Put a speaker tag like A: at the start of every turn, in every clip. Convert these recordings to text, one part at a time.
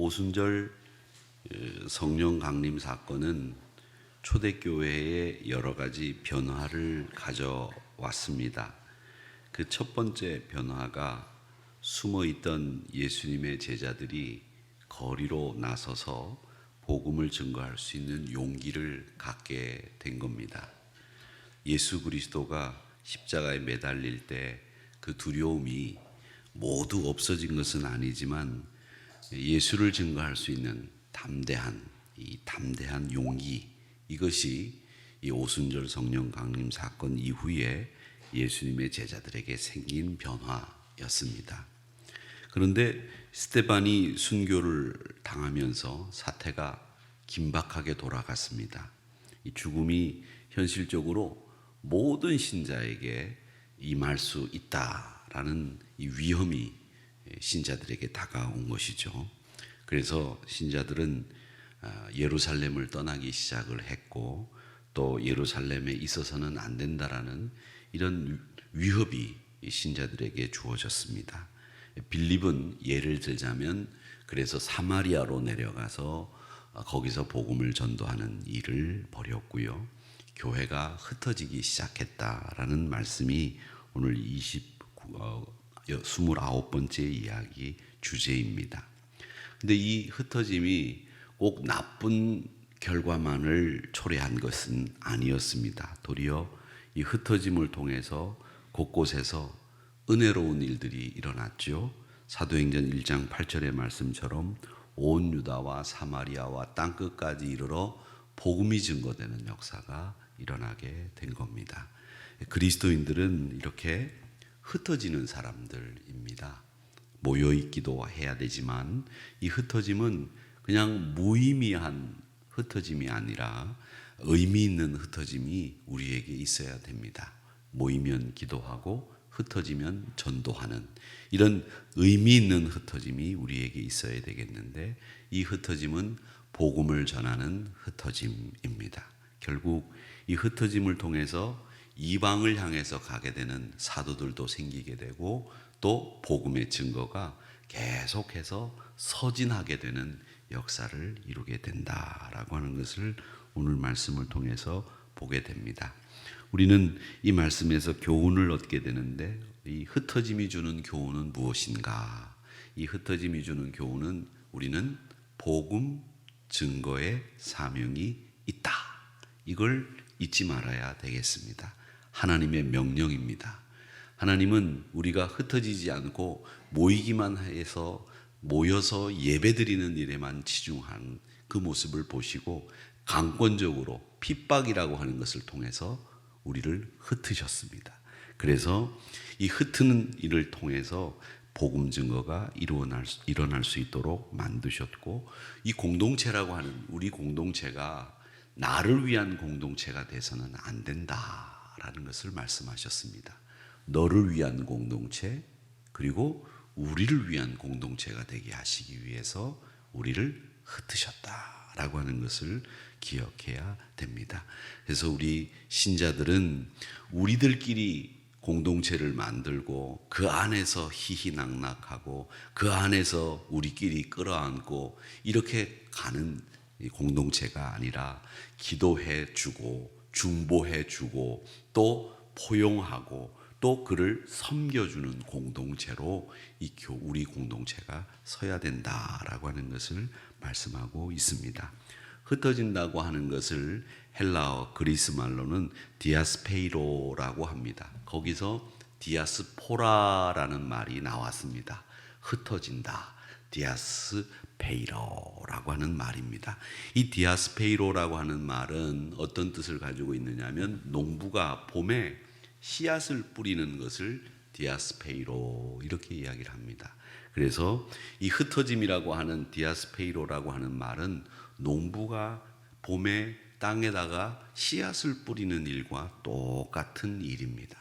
A: 오순절 성령 강림 사건은 초대교회에 여러 가지 변화를 가져왔습니다. 그 첫 번째 변화가 숨어있던 예수님의 제자들이 거리로 나서서 복음을 증거할 수 있는 용기를 갖게 된 겁니다. 예수 그리스도가 십자가에 매달릴 때 그 두려움이 모두 없어진 것은 아니지만 예수를 증거할 수 있는 담대한 용기, 이것이 이 오순절 성령 강림 사건 이후에 예수님의 제자들에게 생긴 변화였습니다. 그런데 스데반이 순교를 당하면서 사태가 긴박하게 돌아갔습니다. 이 죽음이 현실적으로 모든 신자에게 임할 수 있다라는 이 위험이 신자들에게 다가온 것이죠. 그래서 신자들은 예루살렘을 떠나기 시작을 했고, 또 예루살렘에 있어서는 안 된다라는 이런 위협이 신자들에게 주어졌습니다. 빌립은 예를 들자면 그래서 사마리아로 내려가서 거기서 복음을 전도하는 일을 벌였고요. 교회가 흩어지기 시작했다라는 말씀이 오늘 29번째 이야기 주제입니다. 근데 이 흩어짐이 꼭 나쁜 결과만을 초래한 것은 아니었습니다. 도리어 이 흩어짐을 통해서 곳곳에서 은혜로운 일들이 일어났죠. 사도행전 1장 8절의 말씀처럼 온 유다와 사마리아와 땅끝까지 이르러 복음이 증거되는 역사가 일어나게 된 겁니다. 그리스도인들은 이렇게 흩어지는 사람들입니다. 모여있기도 해야 되지만 이 흩어짐은 그냥 무의미한 흩어짐이 아니라 의미 있는 흩어짐이 우리에게 있어야 됩니다. 모이면 기도하고 흩어지면 전도하는 이런 의미 있는 흩어짐이 우리에게 있어야 되겠는데, 이 흩어짐은 복음을 전하는 흩어짐입니다. 결국 이 흩어짐을 통해서 이방을 향해서 가게 되는 사도들도 생기게 되고, 또 복음의 증거가 계속해서 서진하게 되는 역사를 이루게 된다라고 하는 것을 오늘 말씀을 통해서 보게 됩니다. 우리는 이 말씀에서 교훈을 얻게 되는데, 이 흩어짐이 주는 교훈은 무엇인가? 이 흩어짐이 주는 교훈은 우리는 복음 증거의 사명이 있다, 이걸 잊지 말아야 되겠습니다. 하나님의 명령입니다. 하나님은 우리가 흩어지지 않고 모이기만 해서 모여서 예배드리는 일에만 치중한 그 모습을 보시고 강권적으로 핍박이라고 하는 것을 통해서 우리를 흩으셨습니다. 그래서 이 흩는 일을 통해서 복음 증거가 일어날 수 있도록 만드셨고, 이 공동체라고 하는 우리 공동체가 나를 위한 공동체가 돼서는 안 된다라는 것을 말씀하셨습니다. 너를 위한 공동체, 그리고 우리를 위한 공동체가 되게 하시기 위해서 우리를 흩으셨다라고 하는 것을 기억해야 됩니다. 그래서 우리 신자들은 우리들끼리 공동체를 만들고 그 안에서 희희낙낙하고 그 안에서 우리끼리 끌어안고 이렇게 가는 공동체가 아니라, 기도해주고 중보해주고 또 포용하고 또 그를 섬겨주는 공동체로 우리 공동체가 서야 된다라고 하는 것을 말씀하고 있습니다. 흩어진다고 하는 것을 헬라어 그리스 말로는 디아스페이로라고 합니다. 거기서 디아스포라라는 말이 나왔습니다. 흩어진다, 디아스페이로라고 하는 말입니다. 이 디아스페이로라고 하는 말은 어떤 뜻을 가지고 있느냐면, 농부가 봄에 씨앗을 뿌리는 것을 디아스페이로 이렇게 이야기를 합니다. 그래서 이 흩어짐이라고 하는 디아스페이로라고 하는 말은 농부가 봄에 땅에다가 씨앗을 뿌리는 일과 똑같은 일입니다.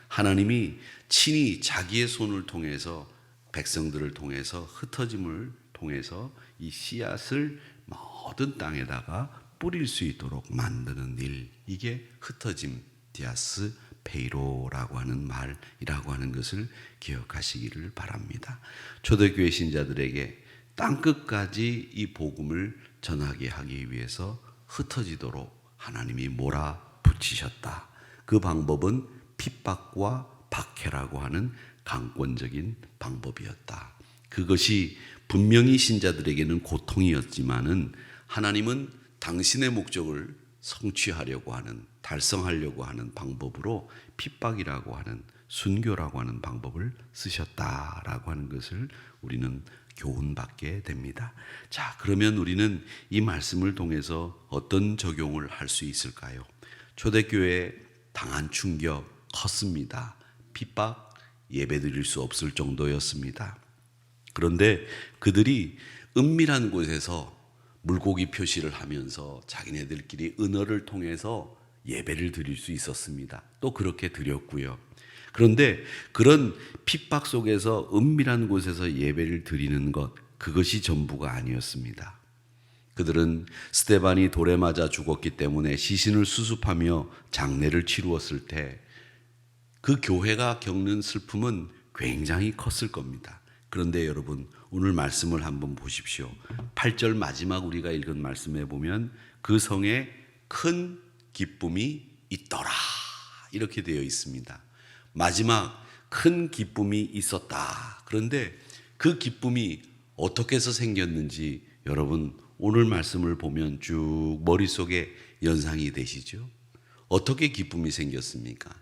A: 하나님이 친히 자기의 손을 통해서 백성들을 통해서 흩어짐을 통해서 이 씨앗을 모든 땅에다가 뿌릴 수 있도록 만드는 일, 이게 흩어짐, 디아스페이로라고 하는 말이라고 하는 것을 기억하시기를 바랍니다. 초대교회 신자들에게 땅끝까지 이 복음을 전하게 하기 위해서 흩어지도록 하나님이 몰아붙이셨다. 그 방법은 핍박과 박해라고 하는 강권적인 방법이었다. 그것이 분명히 신자들에게는 고통이었지만은 하나님은 당신의 목적을 성취하려고 하는, 달성하려고 하는 방법으로 핍박이라고 하는, 순교라고 하는 방법을 쓰셨다라고 하는 것을 우리는 교훈받게 됩니다. 자, 그러면 우리는 이 말씀을 통해서 어떤 적용을 할 수 있을까요? 초대교회에 당한 충격 컸습니다. 핍박, 예배드릴 수 없을 정도였습니다. 그런데 그들이 은밀한 곳에서 물고기 표시를 하면서 자기네들끼리 은어를 통해서 예배를 드릴 수 있었습니다. 또 그렇게 드렸고요. 그런데 그런 핍박 속에서 은밀한 곳에서 예배를 드리는 것, 그것이 전부가 아니었습니다. 그들은 스데반이 돌에 맞아 죽었기 때문에 시신을 수습하며 장례를 치루었을 때 그 교회가 겪는 슬픔은 굉장히 컸을 겁니다. 그런데 여러분, 오늘 말씀을 한번 보십시오. 8절 마지막 우리가 읽은 말씀에 보면 그 성에 큰 기쁨이 있더라, 이렇게 되어 있습니다. 마지막 큰 기쁨이 있었다. 그런데 그 기쁨이 어떻게 해서 생겼는지 여러분 오늘 말씀을 보면 쭉 머릿속에 연상이 되시죠? 어떻게 기쁨이 생겼습니까?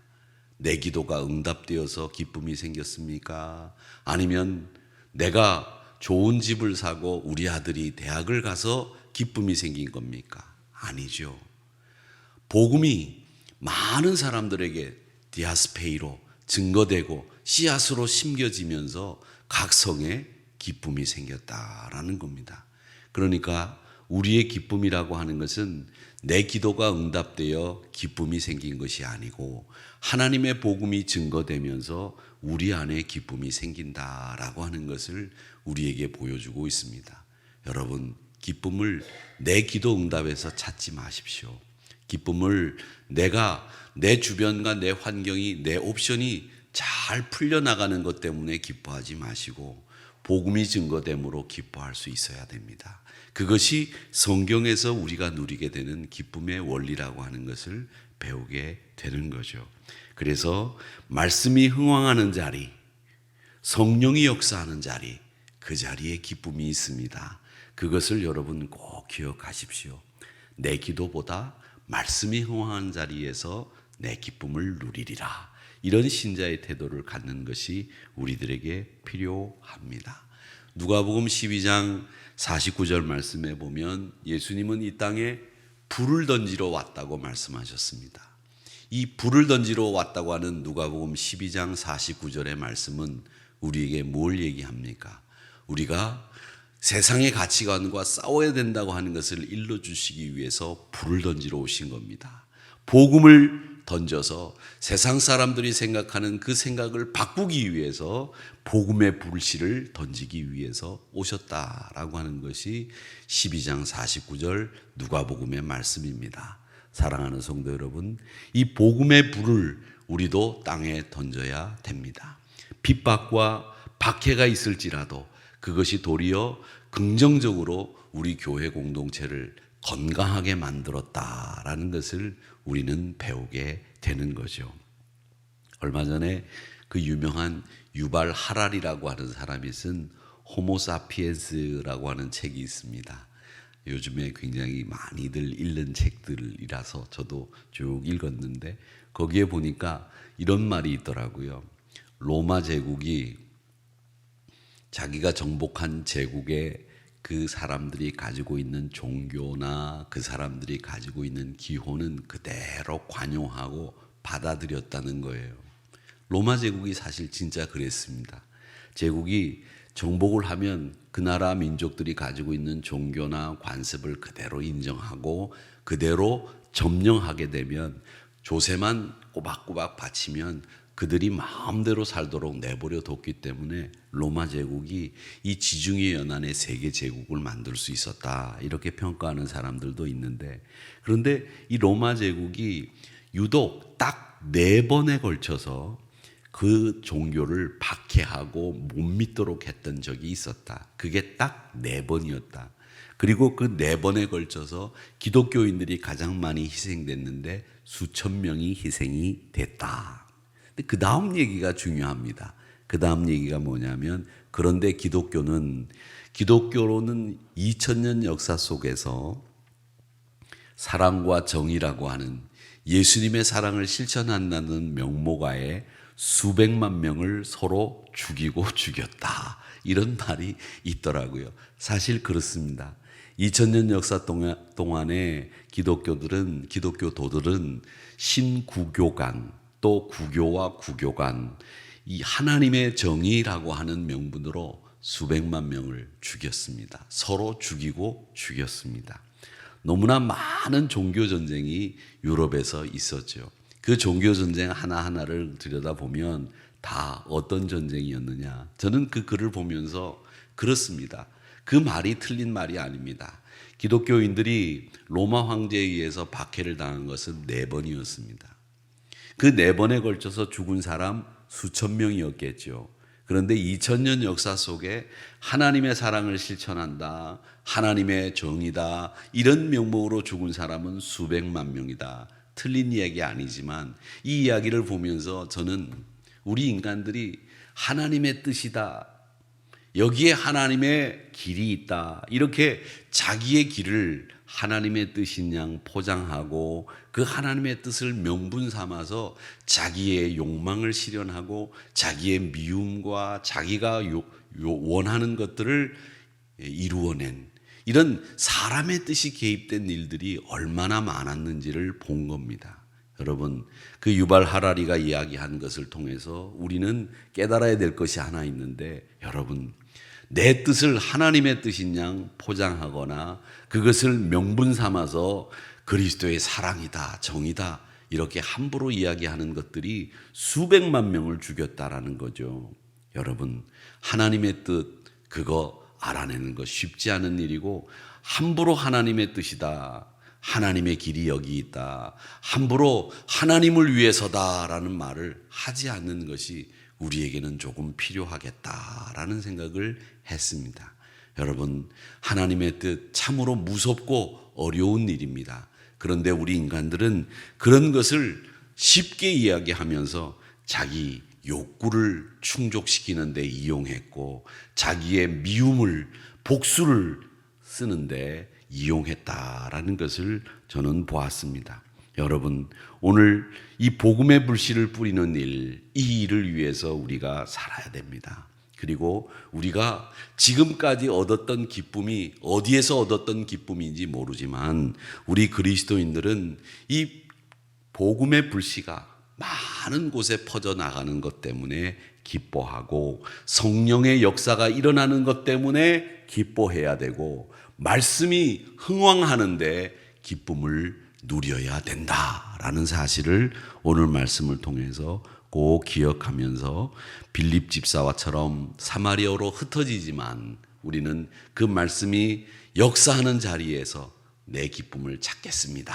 A: 내 기도가 응답되어서 기쁨이 생겼습니까? 아니면 내가 좋은 집을 사고 우리 아들이 대학을 가서 기쁨이 생긴 겁니까? 아니죠. 복음이 많은 사람들에게 디아스페이로 증거되고 씨앗으로 심겨지면서 각 성에 기쁨이 생겼다라는 겁니다. 그러니까 우리의 기쁨이라고 하는 것은 내 기도가 응답되어 기쁨이 생긴 것이 아니고 하나님의 복음이 증거되면서 우리 안에 기쁨이 생긴다라고 하는 것을 우리에게 보여주고 있습니다. 여러분, 기쁨을 내 기도 응답에서 찾지 마십시오. 기쁨을 내가 내 주변과 내 환경이, 내 옵션이 잘 풀려나가는 것 때문에 기뻐하지 마시고 복음이 증거됨으로 기뻐할 수 있어야 됩니다. 그것이 성경에서 우리가 누리게 되는 기쁨의 원리라고 하는 것을 배우게 되는 거죠. 그래서 말씀이 흥왕하는 자리, 성령이 역사하는 자리, 그 자리에 기쁨이 있습니다. 그것을 여러분 꼭 기억하십시오. 내 기도보다 말씀이 흥왕하는 자리에서 내 기쁨을 누리리라. 이런 신자의 태도를 갖는 것이 우리들에게 필요합니다. 누가복음 12장 49절 말씀에 보면 예수님은 이 땅에 불을 던지러 왔다고 말씀하셨습니다. 이 불을 던지러 왔다고 하는 누가복음 12장 49절의 말씀은 우리에게 뭘 얘기합니까? 우리가 세상의 가치관과 싸워야 된다고 하는 것을 일러주시기 위해서 불을 던지러 오신 겁니다. 복음을 던져서 세상 사람들이 생각하는 그 생각을 바꾸기 위해서 복음의 불씨를 던지기 위해서 오셨다라고 하는 것이 12장 49절 누가복음의 말씀입니다. 사랑하는 성도 여러분, 이 복음의 불을 우리도 땅에 던져야 됩니다. 핍박과 박해가 있을지라도 그것이 도리어 긍정적으로 우리 교회 공동체를 건강하게 만들었다라는 것을 우리는 배우게 되는 거죠. 얼마 전에 그 유명한 유발 하랄이라고 하는 사람이 쓴 호모사피엔스라고 하는 책이 있습니다. 요즘에 굉장히 많이들 읽는 책들이라서 저도 쭉 읽었는데 거기에 보니까 이런 말이 있더라고요. 로마 제국이 자기가 정복한 제국의 그 사람들이 가지고 있는 종교나 그 사람들이 가지고 있는 기호는 그대로 관용하고 받아들였다는 거예요. 로마 제국이 사실 진짜 그랬습니다. 제국이 정복을 하면 그 나라 민족들이 가지고 있는 종교나 관습을 그대로 인정하고 그대로 점령하게 되면 조세만 꼬박꼬박 바치면 그들이 마음대로 살도록 내버려 뒀기 때문에 로마 제국이 이 지중해 연안의 세계 제국을 만들 수 있었다, 이렇게 평가하는 사람들도 있는데, 그런데 이 로마 제국이 유독 딱 4번에 걸쳐서 그 종교를 박해하고 못 믿도록 했던 적이 있었다. 그게 딱 4번이었다. 그리고 그 4번에 걸쳐서 기독교인들이 가장 많이 희생됐는데 수천 명이 희생이 됐다. 근데 그 다음 얘기가 중요합니다. 그 다음 얘기가 뭐냐면, 그런데 기독교로는 2000년 역사 속에서 사랑과 정의라고 하는 예수님의 사랑을 실천한다는 명목하에 수백만 명을 서로 죽이고 죽였다. 이런 말이 있더라고요. 사실 그렇습니다. 2000년 역사 동안에 기독교도들은 신구교간, 또 구교와 구교간, 이 하나님의 정의라고 하는 명분으로 수백만 명을 죽였습니다. 서로 죽이고 죽였습니다. 너무나 많은 종교 전쟁이 유럽에서 있었죠. 그 종교 전쟁 하나하나를 들여다보면 다 어떤 전쟁이었느냐. 저는 그 글을 보면서 그렇습니다. 그 말이 틀린 말이 아닙니다. 기독교인들이 로마 황제에 의해서 박해를 당한 것은 4번이었습니다. 그 4번에 걸쳐서 죽은 사람 수천 명이었겠죠. 그런데 2000년 역사 속에 하나님의 사랑을 실천한다, 하나님의 정의다, 이런 명목으로 죽은 사람은 수백만 명이다. 틀린 이야기 아니지만 이 이야기를 보면서 저는 우리 인간들이 하나님의 뜻이다, 여기에 하나님의 길이 있다, 이렇게 자기의 길을 하나님의 뜻인 양 포장하고 그 하나님의 뜻을 명분 삼아서 자기의 욕망을 실현하고 자기의 미움과 자기가 원하는 것들을 이루어낸 이런 사람의 뜻이 개입된 일들이 얼마나 많았는지를 본 겁니다. 여러분, 그 유발 하라리가 이야기한 것을 통해서 우리는 깨달아야 될 것이 하나 있는데, 여러분, 내 뜻을 하나님의 뜻인 양 포장하거나 그것을 명분 삼아서 그리스도의 사랑이다, 정이다, 이렇게 함부로 이야기하는 것들이 수백만 명을 죽였다라는 거죠. 여러분, 하나님의 뜻, 그거 알아내는 것 쉽지 않은 일이고, 함부로 하나님의 뜻이다, 하나님의 길이 여기 있다, 함부로 하나님을 위해서다라는 말을 하지 않는 것이 우리에게는 조금 필요하겠다라는 생각을 했습니다. 여러분, 하나님의 뜻 참으로 무섭고 어려운 일입니다. 그런데 우리 인간들은 그런 것을 쉽게 이야기하면서 자기 욕구를 충족시키는 데 이용했고, 자기의 미움을, 복수를 쓰는데 이용했다라는 것을 저는 보았습니다. 여러분, 오늘 이 복음의 불씨를 뿌리는 일, 이 일을 위해서 우리가 살아야 됩니다. 그리고 우리가 지금까지 얻었던 기쁨이 어디에서 얻었던 기쁨인지 모르지만, 우리 그리스도인들은 이 복음의 불씨가 많은 곳에 퍼져나가는 것 때문에 기뻐하고, 성령의 역사가 일어나는 것 때문에 기뻐해야 되고, 말씀이 흥왕하는데 기쁨을 누려야 된다라는 사실을 오늘 말씀을 통해서 꼭 기억하면서, 빌립 집사와처럼 사마리아로 흩어지지만 우리는 그 말씀이 역사하는 자리에서 내 기쁨을 찾겠습니다.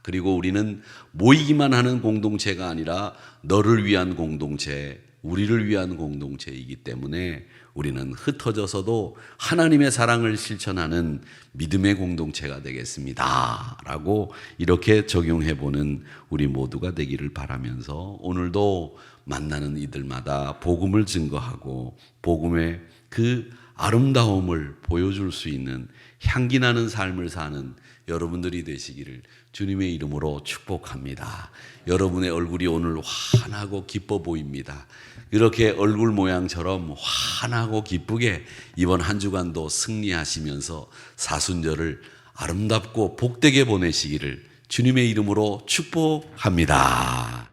A: 그리고 우리는 모이기만 하는 공동체가 아니라 너를 위한 공동체, 우리를 위한 공동체이기 때문에 우리는 흩어져서도 하나님의 사랑을 실천하는 믿음의 공동체가 되겠습니다 라고 이렇게 적용해보는 우리 모두가 되기를 바라면서, 오늘도 만나는 이들마다 복음을 증거하고 복음의 그 아름다움을 보여줄 수 있는 향기나는 삶을 사는 여러분들이 되시기를 주님의 이름으로 축복합니다. 여러분의 얼굴이 오늘 환하고 기뻐 보입니다. 이렇게 얼굴 모양처럼 환하고 기쁘게 이번 한 주간도 승리하시면서 사순절을 아름답고 복되게 보내시기를 주님의 이름으로 축복합니다.